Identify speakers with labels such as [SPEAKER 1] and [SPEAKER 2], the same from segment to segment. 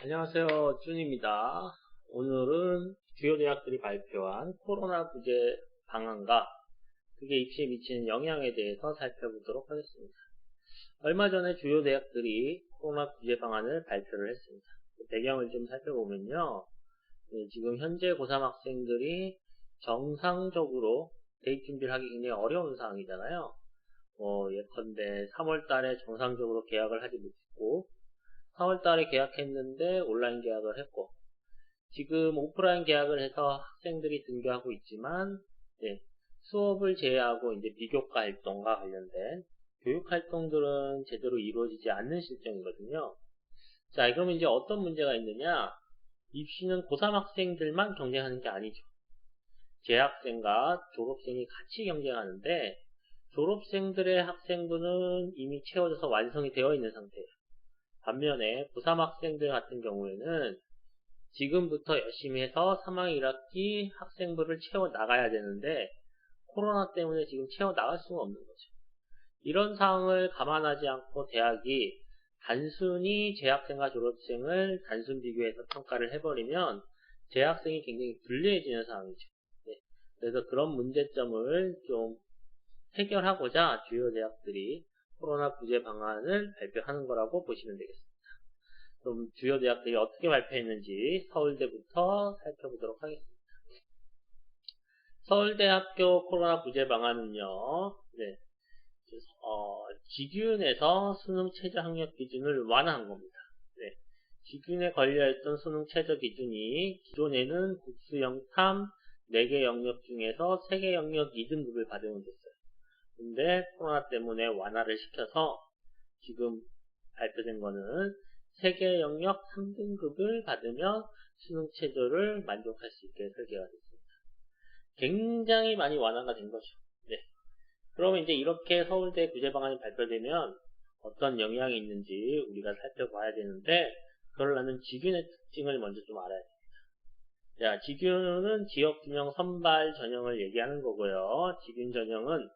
[SPEAKER 1] 안녕하세요. 준입니다. 오늘은 주요 대학들이 발표한 코로나 부재 방안과 그게 입시에 미치는 영향에 대해서 살펴보도록 하겠습니다. 얼마 전에 주요 대학들이 코로나 부재 방안을 발표를 했습니다. 배경을 좀 살펴보면요. 지금 현재 고3 학생들이 정상적으로 대입 준비를 하기 굉장히 어려운 상황이잖아요. 예컨대 3월 달에 정상적으로 계약을 하지 못했고 4월 달에 계약했는데 온라인 계약을 했고 지금 오프라인 계약을 해서 학생들이 등교하고 있지만 수업을 제외하고 이제 비교과 활동과 관련된 교육 활동들은 제대로 이루어지지 않는 실정이거든요. 자, 그럼 이제 어떤 문제가 있느냐? 입시는 고3 학생들만 경쟁하는 게 아니죠. 재학생과 졸업생이 같이 경쟁하는데 졸업생들의 학생부는 이미 채워져서 완성이 되어 있는 상태예요. 반면에 고3 학생들 같은 경우에는 지금부터 열심히 해서 3학년 1학기 학생부를 채워 나가야 되는데 코로나 때문에 지금 채워 나갈 수가 없는 거죠. 이런 상황을 감안하지 않고 대학이 단순히 재학생과 졸업생을 단순 비교해서 평가를 해버리면 재학생이 굉장히 불리해지는 상황이죠. 그래서 그런 문제점을 좀 해결하고자 주요 대학들이 코로나 부재 방안을 발표하는 거라고 보시면 되겠습니다. 그럼 주요 대학들이 어떻게 발표했는지 서울대부터 살펴보도록 하겠습니다. 서울대학교 코로나 부재 방안은요, 지균에서 수능 최저 학력 기준을 완화한 겁니다. 지균에 걸려있던 수능 최저 기준이 기존에는 국수 영탐 4개 영역 중에서 3개 영역 2등급을 받으면 됐어요. 근데 코로나 때문에 완화를 시켜서 지금 발표된 거는 3개 영역 3등급을 받으면 수능 최저를 만족할 수 있게 설계가 됐습니다. 굉장히 많이 완화가 된 거죠. 그러면 이제 이렇게 서울대 부재 방안이 발표되면 어떤 영향이 있는지 우리가 살펴봐야 되는데 그러려면 지균의 특징을 먼저 좀 알아야 됩니다. 자, 지균은 지역균형 선발 전형을 얘기하는 거고요. 지균 전형은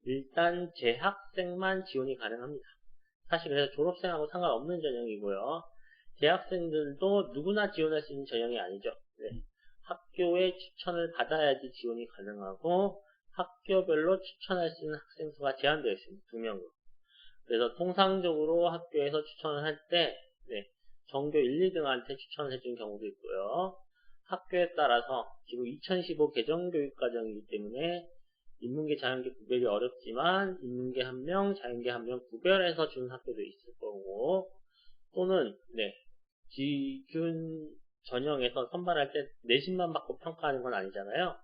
[SPEAKER 1] 일단 재학생만 지원이 가능합니다. 사실 그래서 졸업생하고 상관없는 전형이고요. 재학생들도 누구나 지원할 수 있는 전형이 아니죠. 학교의 추천을 받아야지 지원이 가능하고 학교별로 추천할 수 있는 학생 수가 제한되어 있습니다. 2명으로. 그래서 통상적으로 학교에서 추천을 할 때 전교 1, 2등한테 추천을 해준 경우도 있고요. 학교에 따라서 지금 2015 개정교육과정이기 때문에 인문계, 자연계 구별이 어렵지만 인문계 1명, 자연계 1명 구별해서 주는 학교도 있을 거고 또는 지균 전형에서 선발할 때 내신만 받고 평가하는 건 아니잖아요.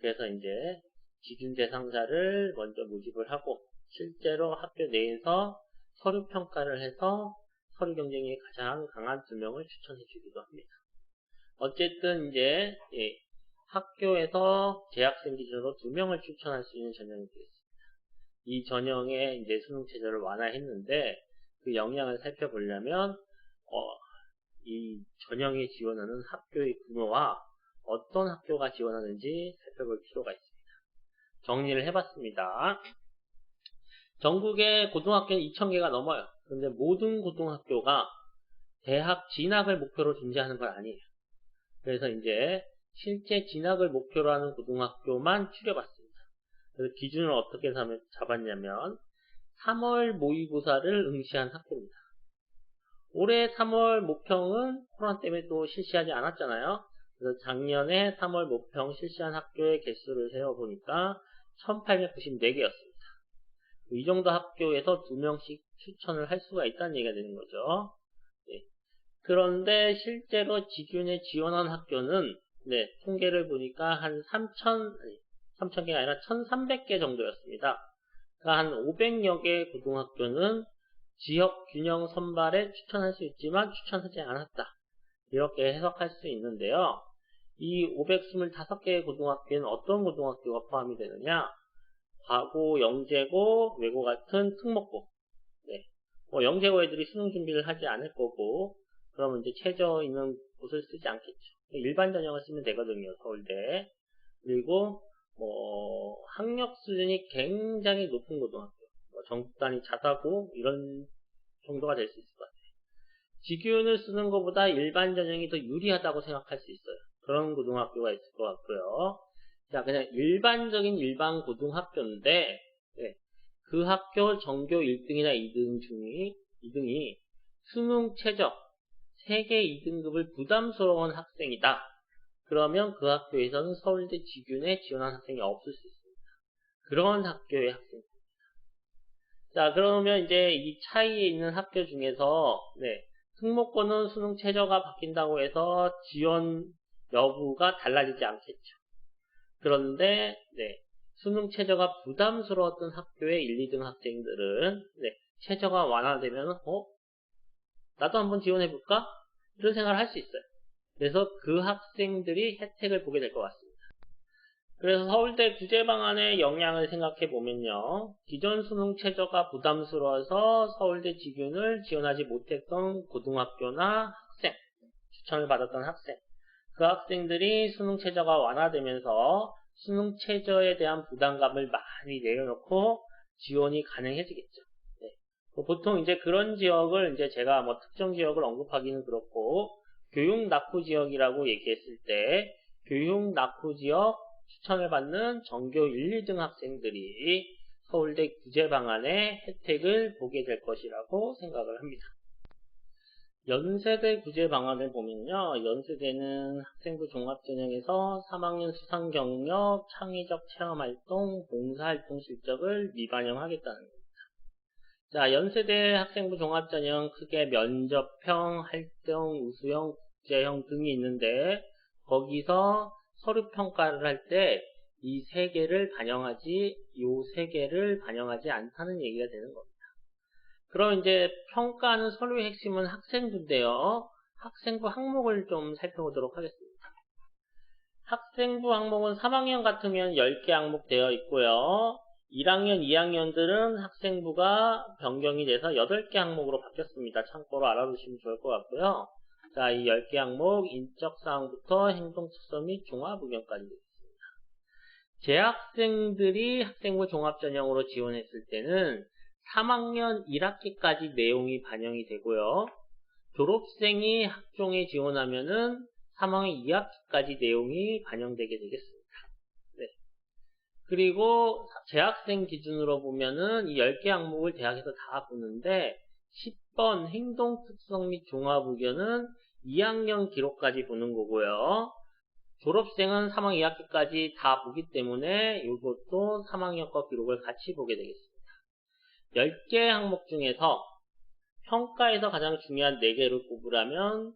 [SPEAKER 1] 그래서 이제 지균 대상자를 먼저 모집을 하고 실제로 학교 내에서 서류 평가를 해서 서류 경쟁이 가장 강한 2명을 추천해 주기도 합니다. 어쨌든 이제 학교에서 재학생 기준으로 2명을 추천할 수 있는 전형이 되겠습니다. 이 전형의 이제 수능 최저를 완화했는데 그 영향을 살펴보려면 이 전형에 지원하는 학교의 규모와 어떤 학교가 지원하는지 살펴볼 필요가 있습니다. 정리를 해봤습니다. 전국의 고등학교는 2,000개가 넘어요. 그런데 모든 고등학교가 대학 진학을 목표로 존재하는 건 아니에요. 그래서 이제 실제 진학을 목표로 하는 고등학교만 추려봤습니다. 그래서 기준을 어떻게 잡았냐면 3월 모의고사를 응시한 학교입니다. 올해 3월 모평은 코로나 때문에 또 실시하지 않았잖아요. 그래서 작년에 3월 모평 실시한 학교의 개수를 세어보니까 1894개였습니다. 이 정도 학교에서 2명씩 추천을 할 수가 있다는 얘기가 되는 거죠. 그런데 실제로 지균에 지원한 학교는 통계를 보니까 한 3,000개가 아니라 1,300개 정도였습니다. 그러니까 한 500여 개 고등학교는 지역 균형 선발에 추천할 수 있지만 추천하지 않았다. 이렇게 해석할 수 있는데요. 이 525개의 고등학교는 어떤 고등학교가 포함이 되느냐? 과고, 영재고, 외고 같은 특목고. 영재고 애들이 수능 준비를 하지 않을 거고, 그러면 이제 최저 있는 곳을 쓰지 않겠죠. 일반 전형을 쓰면 되거든요, 서울대. 그리고, 학력 수준이 굉장히 높은 고등학교. 전국 단위 자사고, 이런 정도가 될 수 있을 것 같아요. 직윤을 쓰는 것보다 일반 전형이 더 유리하다고 생각할 수 있어요. 그런 고등학교가 있을 것 같고요. 자, 그냥 일반적인 일반 고등학교인데, 네, 그 학교 전교 1등이나 2등이 수능 최저 세계 2등급을 부담스러운 학생이다. 그러면 그 학교에서는 서울대 직윤에 지원한 학생이 없을 수 있습니다. 그런 학교의 학생. 자, 그러면 이제 이 차이에 있는 학교 중에서, 네, 승모권은 수능 최저가 바뀐다고 해서 지원 여부가 달라지지 않겠죠. 그런데, 네, 수능 최저가 부담스러웠던 학교의 1, 2등 학생들은, 네, 최저가 완화되면, 나도 한번 지원해볼까? 이런 생각을 할 수 있어요. 그래서 그 학생들이 혜택을 보게 될 것 같습니다. 그래서 서울대 구제 방안의 영향을 생각해 보면요. 기존 수능 최저가 부담스러워서 서울대 직윤을 지원하지 못했던 고등학교나 학생, 추천을 받았던 학생, 그 학생들이 수능 최저가 완화되면서 수능 최저에 대한 부담감을 많이 내려놓고 지원이 가능해지겠죠. 네. 보통 이제 그런 지역을 이제 제가 뭐 특정 지역을 언급하기는 그렇고 교육 낙후 지역이라고 얘기했을 때 교육 낙후 지역 추천을 받는 전교 1, 2등 학생들이 서울대 구제 방안의 혜택을 보게 될 것이라고 생각을 합니다. 연세대 구제 방안을 보면요. 연세대는 학생부 종합전형에서 3학년 수상 경력, 창의적 체험활동, 봉사활동 실적을 미반영하겠다는 겁니다. 자, 연세대 학생부 종합전형 크게 면접형, 할등, 우수형, 국제형 등이 있는데 거기서 서류 평가를 할 때 이 세 개를 반영하지 않다는 얘기가 되는 겁니다. 그럼 이제 평가하는 서류의 핵심은 학생부인데요. 학생부 항목을 좀 살펴보도록 하겠습니다. 학생부 항목은 3학년 같으면 10개 항목 되어 있고요. 1학년, 2학년들은 학생부가 변경이 돼서 8개 항목으로 바뀌었습니다. 참고로 알아두시면 좋을 것 같고요. 자, 이 10개 항목, 인적사항부터 행동특성 및 종합의견까지 되겠습니다. 재학생들이 학생부 종합전형으로 지원했을 때는 3학년 1학기까지 내용이 반영이 되고요. 졸업생이 학종에 지원하면은 3학년 2학기까지 내용이 반영되게 되겠습니다. 네. 그리고 재학생 기준으로 보면은 이 10개 항목을 대학에서 다 보는데 10번 행동특성 및 종합의견은 2학년 기록까지 보는 거고요. 졸업생은 3학년 2학기까지 다 보기 때문에 이것도 3학년 거 기록을 같이 보게 되겠습니다. 10개 항목 중에서 평가에서 가장 중요한 4개를 꼽으라면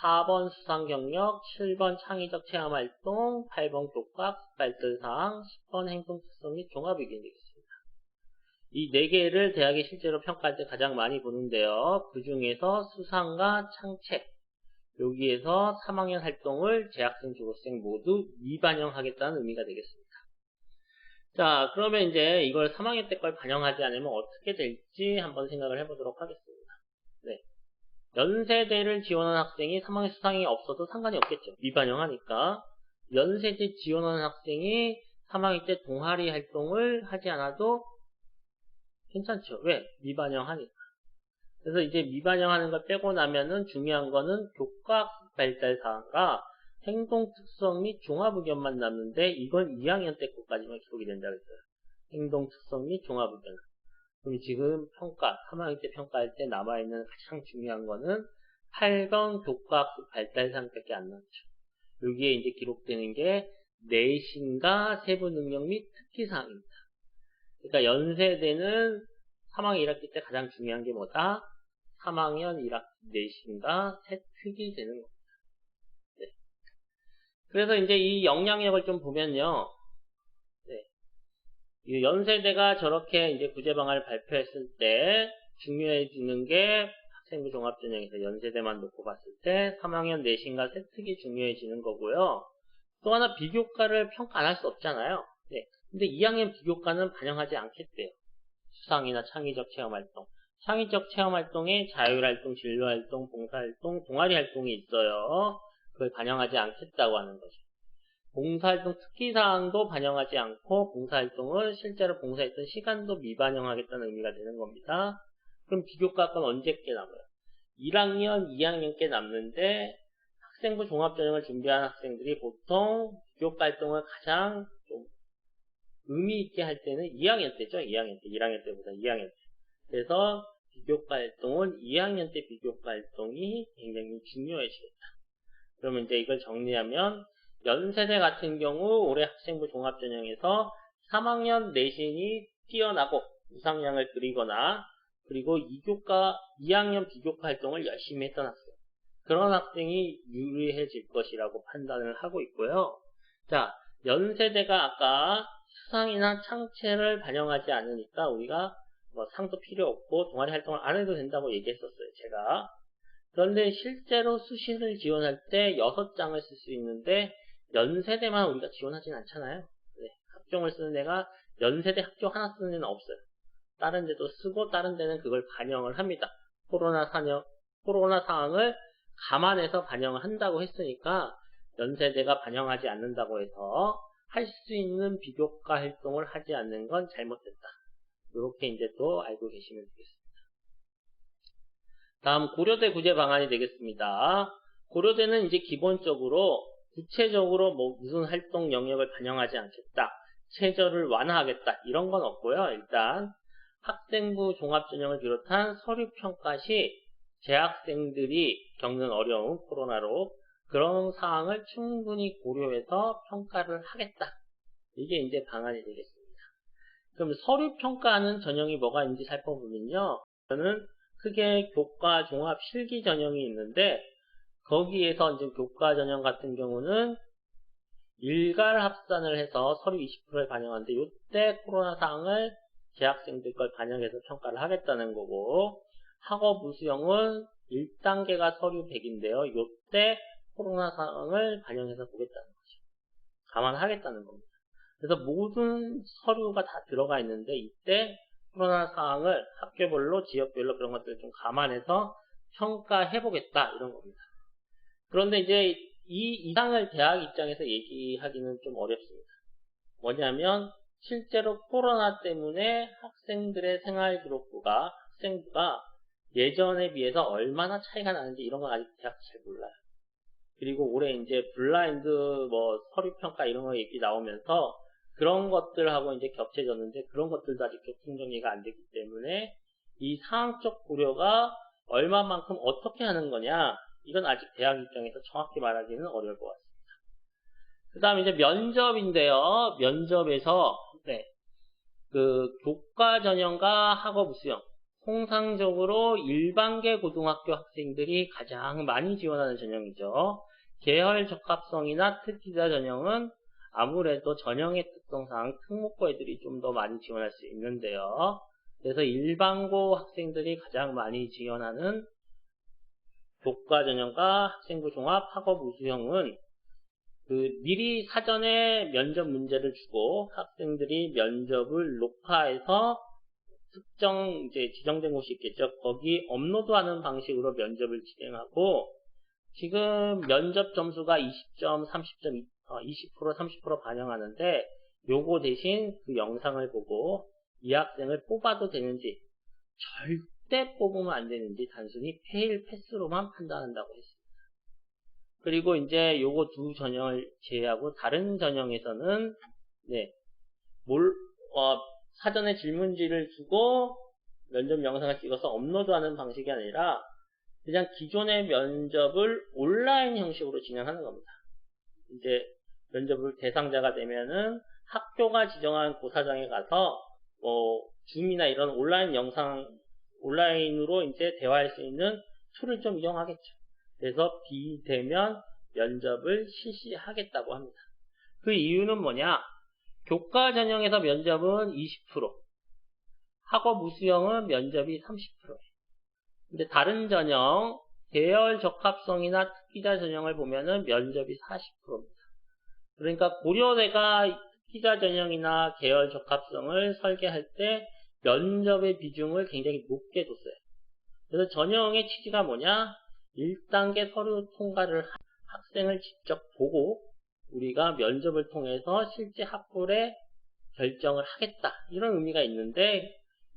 [SPEAKER 1] 4번 수상경력, 7번 창의적 체험활동, 8번 교과 발달사항, 10번 행동특성 및 종합의견이 되겠습니다. 이 4개를 대학이 실제로 평가할 때 가장 많이 보는데요. 그 중에서 수상과 창책, 여기에서 3학년 활동을 재학생, 졸업생 모두 미반영하겠다는 의미가 되겠습니다. 자, 그러면 이제 이걸 3학년 때 걸 반영하지 않으면 어떻게 될지 한번 생각을 해보도록 하겠습니다. 네. 연세대를 지원한 학생이 3학년 수상이 없어도 상관이 없겠죠. 미반영하니까. 연세대 지원하는 학생이 3학년 때 동아리 활동을 하지 않아도 괜찮죠. 왜? 미반영하니까. 그래서 이제 미반영하는 걸 빼고 나면은 중요한 거는 교과학습 발달 사항과 행동 특성 및 종합 의견만 남는데 이건 2학년 때 거까지만 기록이 된다 그랬어요. 행동 특성 및 종합 의견. 그럼 지금 평가, 3학년 때 평가할 때 남아있는 가장 중요한 거는 8번 교과학습 발달 사항밖에 안 남죠. 여기에 이제 기록되는 게 내신과 세부 능력 및 특기 사항입니다. 그러니까 연세대는 3학년 1학기 때 가장 중요한 게 뭐다? 3학년 1학기 내신과 세특이 되는 겁니다. 네. 그래서 이제 이 영향력을 좀 보면요. 네. 이 연세대가 저렇게 이제 구제방안을 발표했을 때 중요해지는 게 학생부 종합전형에서 연세대만 놓고 봤을 때 3학년 내신과 세특이 중요해지는 거고요. 또 하나 비교과를 평가 안 할 수 없잖아요. 네. 근데 2학년 비교과는 반영하지 않겠대요. 수상이나 창의적 체험활동. 창의적 체험활동에 자율활동, 진로활동, 봉사활동, 동아리활동이 있어요. 그걸 반영하지 않겠다고 하는 거죠. 봉사활동 특기사항도 반영하지 않고 봉사활동을 실제로 봉사했던 시간도 미반영하겠다는 의미가 되는 겁니다. 그럼 비교과 건 언제 깨나고요? 1학년, 2학년께 남는데 학생부 종합전형을 준비한 학생들이 보통 비교과 활동을 가장 좀 의미 있게 할 때는 2학년 때죠. 2학년 때, 1학년 때보다 2학년 때. 그래서 비교과 활동은 2학년 때 비교과 활동이 굉장히 중요해지겠다. 그러면 이제 이걸 정리하면 연세대 같은 경우 올해 학생부 종합전형에서 3학년 내신이 뛰어나고 우상향을 그리거나 그리고 2학년 비교과 활동을 열심히 했던 학생, 그런 학생이 유리해질 것이라고 판단을 하고 있고요. 자, 연세대가 아까 수상이나 창체를 반영하지 않으니까 우리가 뭐 상도 필요 없고 동아리 활동을 안 해도 된다고 얘기했었어요, 제가. 그런데 실제로 수시를 지원할 때 6장을 쓸 수 있는데 연세대만 우리가 지원하진 않잖아요. 네, 학종을 쓰는 데가 연세대 학종 하나 쓰는 데는 없어요. 다른 데도 쓰고 다른 데는 그걸 반영을 합니다. 코로나 상황을 감안해서 반영을 한다고 했으니까 연세대가 반영하지 않는다고 해서 할 수 있는 비교과 활동을 하지 않는 건 잘못됐다. 이렇게 이제 또 알고 계시면 되겠습니다. 다음 고려대 구제 방안이 되겠습니다. 고려대는 이제 기본적으로 구체적으로 뭐 무슨 활동 영역을 반영하지 않겠다, 최저를 완화하겠다 이런 건 없고요. 일단 학생부 종합전형을 비롯한 서류평가 시 재학생들이 겪는 어려움, 코로나로 그런 사항을 충분히 고려해서 평가를 하겠다. 이게 이제 방안이 되겠습니다. 그럼 서류평가하는 전형이 뭐가 있는지 살펴보면요. 저는 크게 교과 종합 실기 전형이 있는데 거기에서 이제 교과 전형 같은 경우는 일괄 합산을 해서 서류 20%를 반영하는데 이때 코로나 사항을 재학생들 걸 반영해서 평가를 하겠다는 거고, 학업 우수형은 1단계가 서류 100인데요. 이때 코로나 상황을 반영해서 보겠다는 거죠. 감안하겠다는 겁니다. 그래서 모든 서류가 다 들어가 있는데 이때 코로나 상황을 학교별로, 지역별로 그런 것들을 좀 감안해서 평가해보겠다 이런 겁니다. 그런데 이제 이 이상을 대학 입장에서 얘기하기는 좀 어렵습니다. 뭐냐면 실제로 코로나 때문에 학생들의 생활기록부가, 학생부가 예전에 비해서 얼마나 차이가 나는지 이런 건 아직 대학 잘 몰라요. 그리고 올해 이제 블라인드 뭐 서류평가 이런 거 얘기 나오면서 그런 것들하고 이제 겹쳐졌는데 그런 것들도 아직 교통 정리가 안 되기 때문에 이 상황적 고려가 얼마만큼 어떻게 하는 거냐, 이건 아직 대학 입장에서 정확히 말하기는 어려울 것 같습니다. 그 다음에 이제 면접인데요. 면접에서 그 교과 전형과 학업 우수형, 통상적으로 일반계 고등학교 학생들이 가장 많이 지원하는 전형이죠. 계열 적합성이나 특기자 전형은 아무래도 전형의 특성상 특목고 애들이 좀 더 많이 지원할 수 있는데요. 그래서 일반고 학생들이 가장 많이 지원하는 교과 전형과 학생부 종합 학업 우수형은 미리 사전에 면접 문제를 주고 학생들이 면접을 녹화해서 특정 이제 지정된 곳이 있겠죠. 거기 업로드하는 방식으로 면접을 진행하고, 지금 면접 점수가 20점, 30점, 20%, 30% 반영하는데 요거 대신 그 영상을 보고 이 학생을 뽑아도 되는지, 절대 뽑으면 안 되는지 단순히 페일 패스로만 판단한다고 했습니다. 그리고 이제 요거 두 전형을 제외하고 다른 전형에서는 사전에 질문지를 주고 면접 영상을 찍어서 업로드하는 방식이 아니라 그냥 기존의 면접을 온라인 형식으로 진행하는 겁니다. 이제 면접을 대상자가 되면은 학교가 지정한 고사장에 가서 줌이나 이런 온라인 영상, 온라인으로 이제 대화할 수 있는 툴을 좀 이용하겠죠. 그래서 비대면 면접을 실시하겠다고 합니다. 그 이유는 뭐냐? 교과 전형에서 면접은 20%, 학업 우수형은 면접이 30%예요. 근데 다른 전형, 계열 적합성이나 특기자 전형을 보면은 면접이 40%입니다. 그러니까 고려대가 특기자 전형이나 계열 적합성을 설계할 때 면접의 비중을 굉장히 높게 뒀어요. 그래서 전형의 취지가 뭐냐? 1단계 서류 통과를 한 학생을 직접 보고 우리가 면접을 통해서 실제 학벌에 결정을 하겠다, 이런 의미가 있는데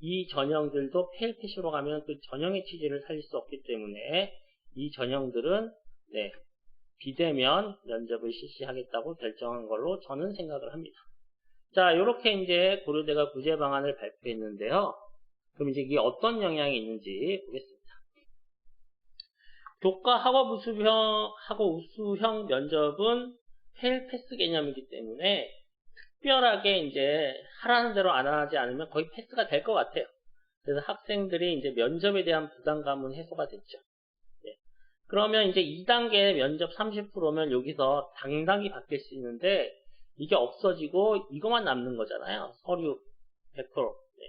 [SPEAKER 1] 이 전형들도 페일패스로 가면 그 전형의 취지를 살릴 수 없기 때문에 이 전형들은 네, 비대면 면접을 실시하겠다고 결정한 걸로 저는 생각을 합니다. 자, 이렇게 이제 고려대가 구제 방안을 발표했는데요. 그럼 이제 이게 어떤 영향이 있는지 보겠습니다. 교과 학업 우수형 면접은 페일 패스 개념이기 때문에 특별하게 이제 하라는 대로 안 하지 않으면 거의 패스가 될 것 같아요. 그래서 학생들이 이제 면접에 대한 부담감은 해소가 됐죠. 네. 그러면 이제 2단계 면접 30%면 여기서 당당히 바뀔 수 있는데 이게 없어지고 이것만 남는 거잖아요. 서류 100%. 네.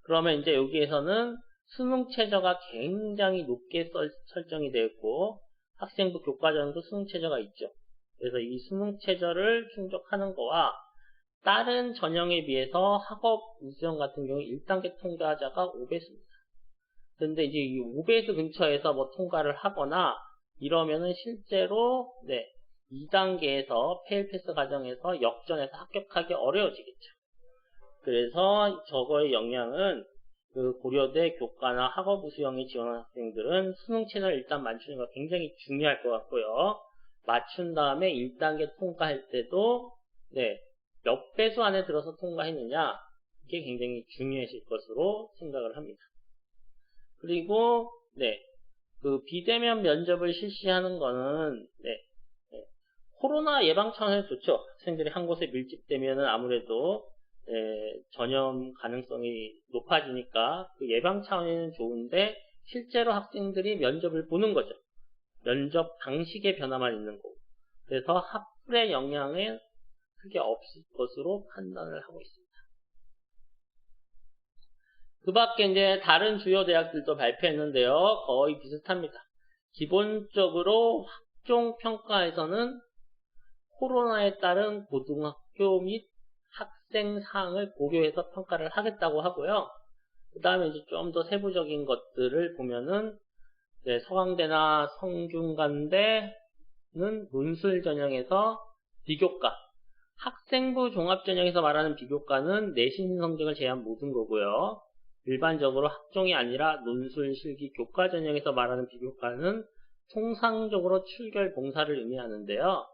[SPEAKER 1] 그러면 이제 여기에서는 수능 최저가 굉장히 높게 설정이 되어 있고 학생부 교과전도 수능 최저가 있죠. 그래서 이 수능 최저를 충족하는 거와 다른 전형에 비해서 학업 우수형 같은 경우 1단계 통과자가 5배수입니다. 그런데 이제 이 5배수 근처에서 뭐 통과를 하거나 이러면은 실제로 네, 2단계에서 페일 패스 과정에서 역전해서 합격하기 어려워지겠죠. 그래서 저거의 영향은 그 고려대 교과나 학업 우수형에 지원한 학생들은 수능 최저를 일단 맞추는 거 굉장히 중요할 것 같고요. 맞춘 다음에 1단계 통과할 때도 네, 몇 배수 안에 들어서 통과했느냐 이게 굉장히 중요해질 것으로 생각을 합니다. 그리고 네, 그 비대면 면접을 실시하는 거는 네, 코로나 예방 차원에서 좋죠. 학생들이 한 곳에 밀집되면은 아무래도 전염 가능성이 높아지니까 그 예방 차원에는 좋은데 실제로 학생들이 면접을 보는 거죠. 면접 방식의 변화만 있는 거고. 그래서 학술의 영향은 크게 없을 것으로 판단을 하고 있습니다. 그 밖에 이제 다른 주요 대학들도 발표했는데요. 거의 비슷합니다. 기본적으로 학종 평가에서는 코로나에 따른 고등학교 및 학생 사항을 고려해서 평가를 하겠다고 하고요. 그 다음에 이제 좀 더 세부적인 것들을 보면은 네, 서강대나 성균관대는 논술 전형에서 비교과, 학생부 종합 전형에서 말하는 비교과는 내신 성적을 제한 모든 거고요. 일반적으로 학종이 아니라 논술 실기 교과 전형에서 말하는 비교과는 통상적으로 출결 봉사를 의미하는데요.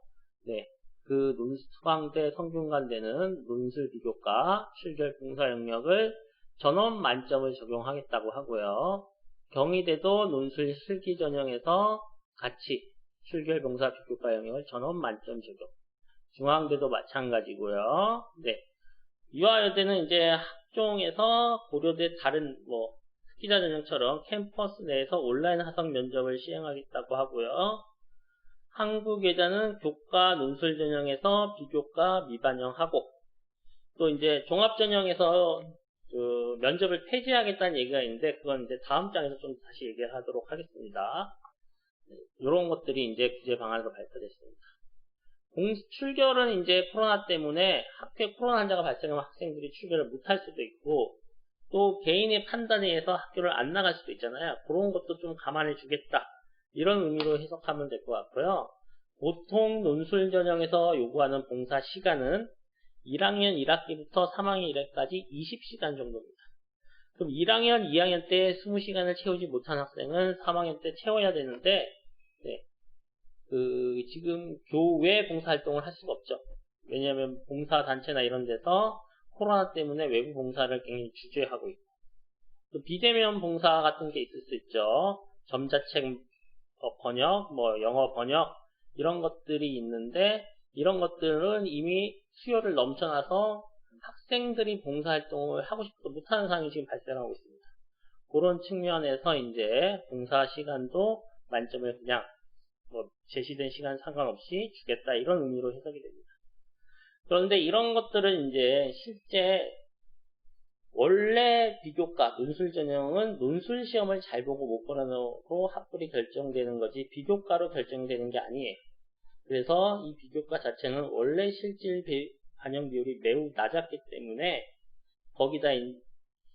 [SPEAKER 1] 네, 그 서강대, 성균관대는 논술 비교과, 출결 봉사 영역을 전원 만점을 적용하겠다고 하고요. 경희대도 논술 실기 전형에서 같이 출결 봉사 비교과 영역을 전원 만점 적용. 중앙대도 마찬가지고요. 네, 이화여대는 이제 학종에서 고려대 다른 뭐 특기자 전형처럼 캠퍼스 내에서 온라인 학생 면접을 시행하겠다고 하고요. 한국외자는 교과 논술 전형에서 비교과 미반영하고 또 이제 종합 전형에서 그 면접을 폐지하겠다는 얘기가 있는데 그건 이제 다음 장에서 좀 다시 얘기를 하도록 하겠습니다. 이런 것들이 이제 구제 방안으로 발표됐습니다. 출결은 이제 코로나 때문에 학교에 코로나 환자가 발생하면 학생들이 출결을 못할 수도 있고 또 개인의 판단에 의해서 학교를 안 나갈 수도 있잖아요. 그런 것도 좀 감안해 주겠다. 이런 의미로 해석하면 될 것 같고요. 보통 논술 전형에서 요구하는 봉사 시간은 1학년 1학기부터 3학년 1학기까지 20시간 정도입니다. 그럼 1학년, 2학년 때 20시간을 채우지 못한 학생은 3학년 때 채워야 되는데 네, 지금 교외 봉사활동을 할 수가 없죠. 왜냐하면 봉사단체나 이런 데서 코로나 때문에 외부 봉사를 굉장히 주저하고 있고 또 비대면 봉사 같은 게 있을 수 있죠. 점자책 번역, 뭐 영어 번역 이런 것들이 있는데 이런 것들은 이미 수요를 넘쳐나서 학생들이 봉사활동을 하고 싶어도 못하는 상황이 지금 발생하고 있습니다. 그런 측면에서 이제 봉사 시간도 만점을 그냥 뭐 제시된 시간 상관없이 주겠다 이런 의미로 해석이 됩니다. 그런데 이런 것들은 이제 실제 원래 비교과 논술 전형은 논술 시험을 잘 보고 못 보라고 학벌이 결정되는 거지 비교과로 결정되는 게 아니에요. 그래서 이 비교과 자체는 원래 실질 반영 비율이 매우 낮았기 때문에 거기다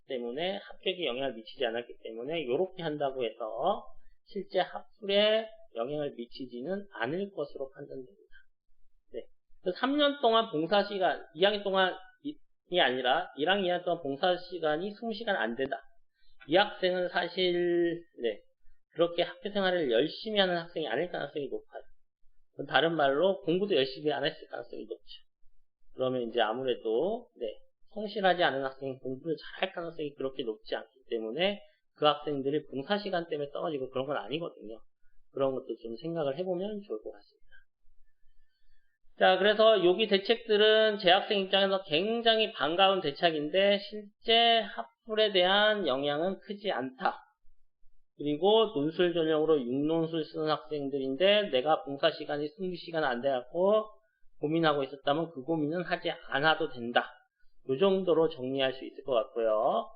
[SPEAKER 1] 때문에 합격에 영향을 미치지 않았기 때문에 이렇게 한다고 해서 실제 학술에 영향을 미치지는 않을 것으로 판단됩니다. 네. 3년 동안 봉사 시간, 2학년 동안 아니라 1학년 2학년 동안 봉사시간이 20시간 안 된다. 이 학생은 사실 그렇게 학교 생활을 열심히 하는 학생이 아닐 가능성이 높아요. 다른 말로 공부도 열심히 안 했을 가능성이 높죠. 그러면 이제 아무래도 성실하지 않은 학생이 공부를 잘할 가능성이 그렇게 높지 않기 때문에 그 학생들이 봉사시간 때문에 떨어지고 그런 건 아니거든요. 그런 것도 좀 생각을 해보면 좋을 것 같습니다. 자, 그래서 여기 대책들은 재학생 입장에서 굉장히 반가운 대책인데 실제 학불에 대한 영향은 크지 않다. 그리고 논술 전형으로 6논술 쓰는 학생들인데 내가 봉사시간이 20시간 안 돼갖고 고민하고 있었다면 그 고민은 하지 않아도 된다. 이 정도로 정리할 수 있을 것 같고요.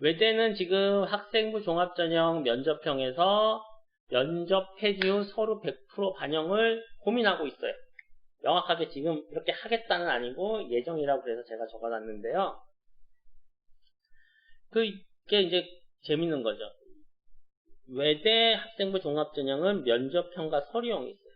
[SPEAKER 1] 외대는 지금 학생부 종합전형 면접형에서 면접 폐지 후 서류 100% 반영을 고민하고 있어요. 명확하게 지금 이렇게 하겠다는 아니고 예정이라고 그래서 제가 적어놨는데요. 그게 이제 재밌는 거죠. 외대 학생부 종합전형은 면접형과 서류형이 있어요.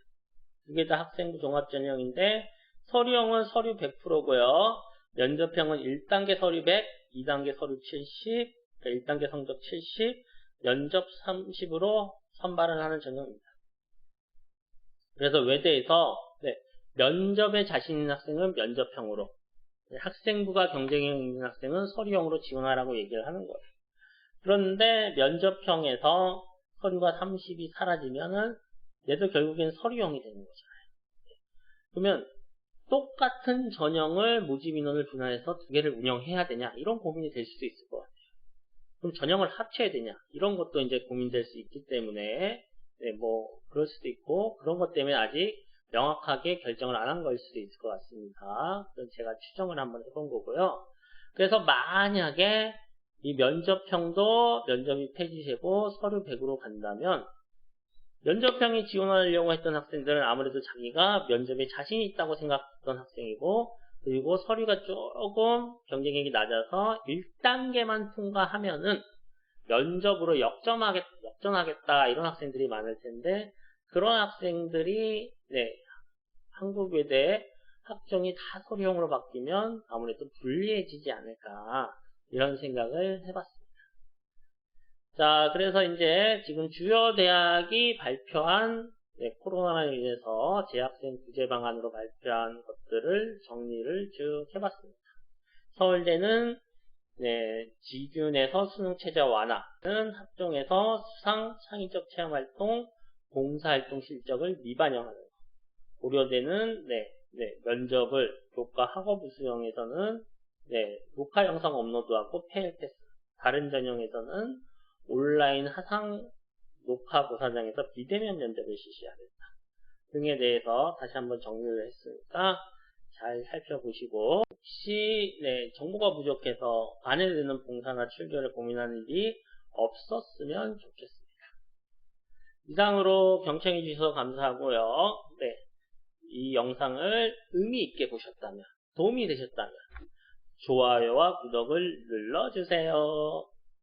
[SPEAKER 1] 그게 다 학생부 종합전형인데 서류형은 서류 100%고요. 면접형은 1단계 서류 100, 2단계 서류 70, 그러니까 1단계 성적 70, 면접 30으로 선발을 하는 전형입니다. 그래서 외대에서 면접에 자신 있는 학생은 면접형으로, 학생부가 경쟁이 있는 학생은 서류형으로 지원하라고 얘기를 하는 거예요. 그런데 면접형에서 서류가 30이 사라지면은 얘도 결국엔 서류형이 되는 거잖아요. 그러면 똑같은 전형을 모집 인원을 분할해서 두 개를 운영해야 되냐 이런 고민이 될 수도 있을 것 같아요. 그럼 전형을 합쳐야 되냐 이런 것도 이제 고민될 수 있기 때문에 뭐 그럴 수도 있고 그런 것 때문에 아직 명확하게 결정을 안 한 걸 수도 있을 것 같습니다. 그래서 제가 추정을 한번 해본 거고요. 그래서 만약에 이 면접형도 면접이 폐지되고 서류 100으로 간다면 면접형이 지원하려고 했던 학생들은 아무래도 자기가 면접에 자신이 있다고 생각했던 학생이고 그리고 서류가 조금 경쟁력이 낮아서 1단계만 통과하면은 면접으로 역전하겠다 이런 학생들이 많을 텐데 그런 학생들이 한국외대 학종이 다 서류형으로 바뀌면 아무래도 불리해지지 않을까 이런 생각을 해봤습니다. 자, 그래서 이제 지금 주요 대학이 발표한 코로나로 인해서 재학생 구제 방안으로 발표한 것들을 정리를 쭉 해봤습니다. 서울대는 지균에서 수능 최저 완화는 학종에서 수상 창의적 체험활동, 봉사활동 실적을 미반영하는 것. 고려대는 면접을 교과 학업 우수형에서는 녹화 영상 업로드하고 페일 패스. 다른 전형에서는 온라인 하상 녹화 고사장에서 비대면 면접을 실시하겠다 등에 대해서 다시 한번 정리를 했으니까 잘 살펴보시고 혹시 정보가 부족해서 안에 드는 봉사나 출결을 고민하는 일이 없었으면 좋겠습니다. 이상으로 경청해 주셔서 감사하고요. 이 영상을 의미 있게 보셨다면 도움이 되셨다면 좋아요와 구독을 눌러주세요.